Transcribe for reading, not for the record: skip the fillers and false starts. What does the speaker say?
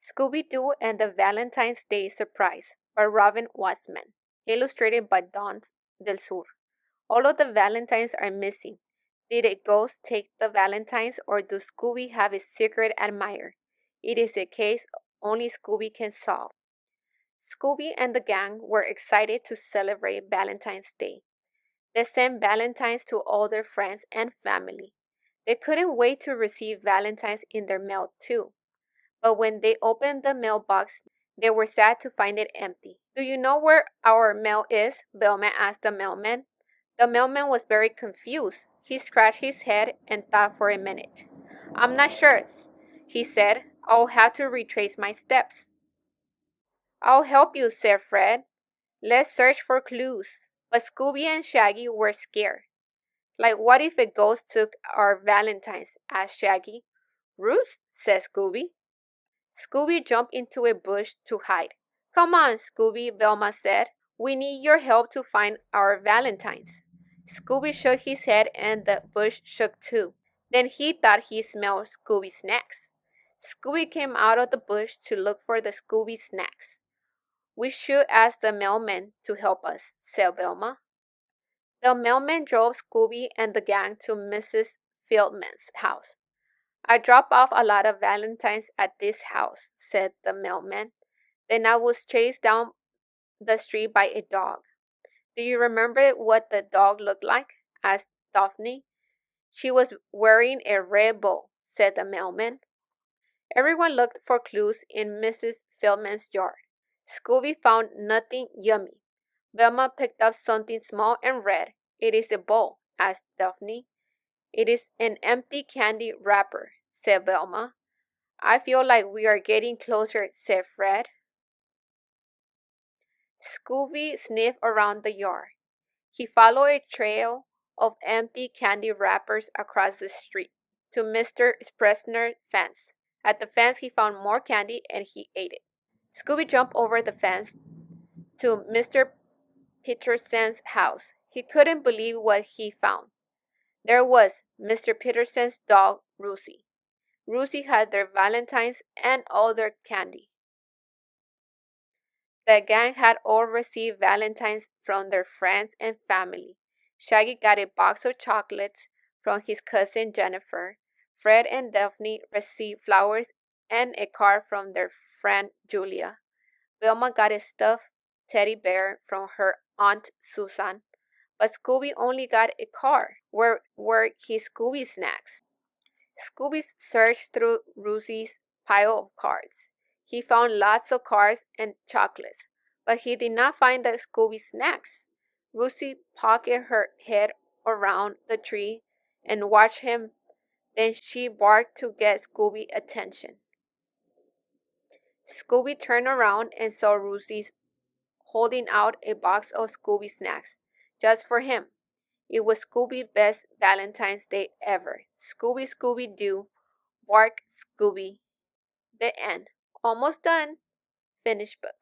Scooby-Doo and the Valentine's Day Surprise by Robin Westman. Illustrated by Don Del Sur. All of the Valentines are missing. Did a ghost take the Valentines, or do Scooby have a secret admirer? It is a case only Scooby can solve. Scooby and the gang were excited to celebrate Valentine's Day. They sent Valentines to all their friends and family. They couldn't wait to receive Valentines in their mail, too. But when they opened the mailbox, they were sad to find it empty. "Do you know where our mail is?" Velma asked the mailman. The mailman was very confused. He scratched his head and thought for a minute. "I'm not sure," he said. "I'll have to retrace my steps." "I'll help you," said Fred. "Let's search for clues." But Scooby and Shaggy were scared. "Like, what if a ghost took our Valentines?" asked Shaggy. "Roost," said Scooby. Scooby jumped into a bush to hide. "Come on, Scooby," Velma said. "We need your help to find our Valentines." Scooby shook his head and the bush shook too. Then he thought he smelled Scooby snacks. Scooby came out of the bush to look for the Scooby snacks. "We should ask the mailman to help us," said Velma. The mailman drove Scooby and the gang to Mrs. Fieldman's house. "I dropped off a lot of Valentines at this house," said the mailman. "Then I was chased down the street by a dog." "Do you remember what the dog looked like?" asked Daphne. "She was wearing a red bow," said the mailman. Everyone looked for clues in Mrs. Fieldman's yard. Scooby found nothing yummy. Velma picked up something small and red. "It is a bowl," asked Daphne. "It is an empty candy wrapper," said Velma. "I feel like we are getting closer," said Fred. Scooby sniffed around the yard. He followed a trail of empty candy wrappers across the street to Mr. Spresner's fence. At the fence he found more candy and he ate it. Scooby jumped over the fence to Mr. Peterson's house. He couldn't believe what he found. There was Mr. Peterson's dog, Rosie. Rosie had their Valentines and all their candy. The gang had all received Valentines from their friends and family. Shaggy got a box of chocolates from his cousin Jennifer. Fred and Daphne received flowers and a card from their friend Julia. Velma got a stuffed teddy bear from her Aunt Susan. But Scooby only got a card. Where were his Scooby snacks? Scooby searched through Rosie's pile of cards. He found lots of cards and chocolates, but he did not find the Scooby snacks. Rosie poked her head around the tree and watched him. Then she barked to get Scooby's attention. Scooby turned around and saw Rosie holding out a box of Scooby snacks, just for him. It was Scooby's best Valentine's Day ever. Scooby, Scooby-Doo, bark, Scooby. The end. Almost done. Finished book.